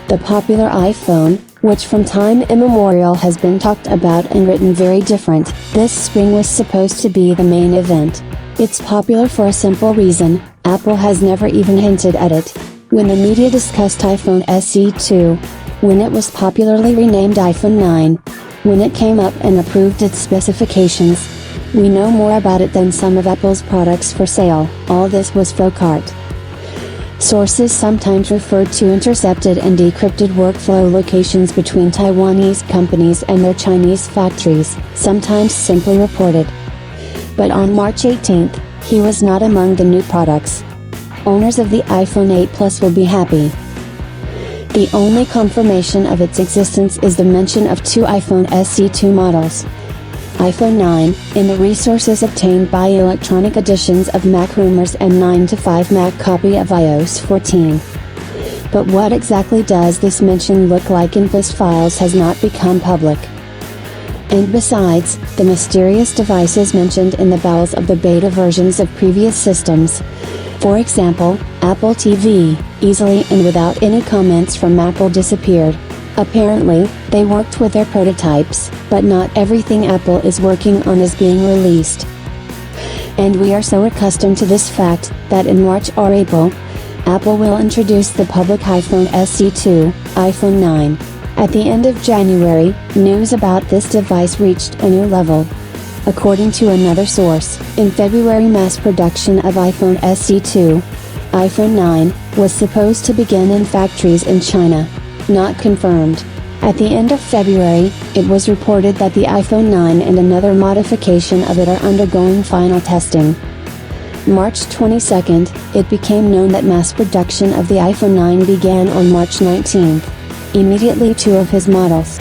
The popular iPhone, which from time immemorial has been talked about and written very different, this spring was supposed to be the main event. It's popular for a simple reason: Apple has never even hinted at it. When the media discussed iPhone SE 2, when it was popularly renamed iPhone 9, when it came up and approved its specifications, we know more about it than some of Apple's products for sale. All this was faux cart. Sources sometimes referred to intercepted and decrypted workflow locations between Taiwanese companies and their Chinese factories, sometimes simply reported. But on March 18, he was not among the new products. Owners of the iPhone 8 Plus will be happy. The only confirmation of its existence is the mention of two iPhone SE 2 models. iPhone 9, in the resources obtained by Electronic Editions of Mac Rumors, and 9 to 5 Mac copy of iOS 14. But what exactly does this mention look like in FAT files has not become public. And besides, the mysterious devices mentioned in the bowels of the beta versions of previous systems, for example, Apple TV, easily and without any comments from Apple disappeared. Apparently, they worked with their prototypes, but not everything Apple is working on is being released. And we are so accustomed to this fact, that in March or April, Apple will introduce the public iPhone SE 2, iPhone 9. At the end of January, news about this device reached a new level. According to another source, in February mass production of iPhone SE 2, iPhone 9, was supposed to begin in factories in China. Not confirmed. At the end of February, it was reported that the iPhone 9 and another modification of it are undergoing final testing. March 22, it became known that mass production of the iPhone 9 began on March 19. Immediately two of his models,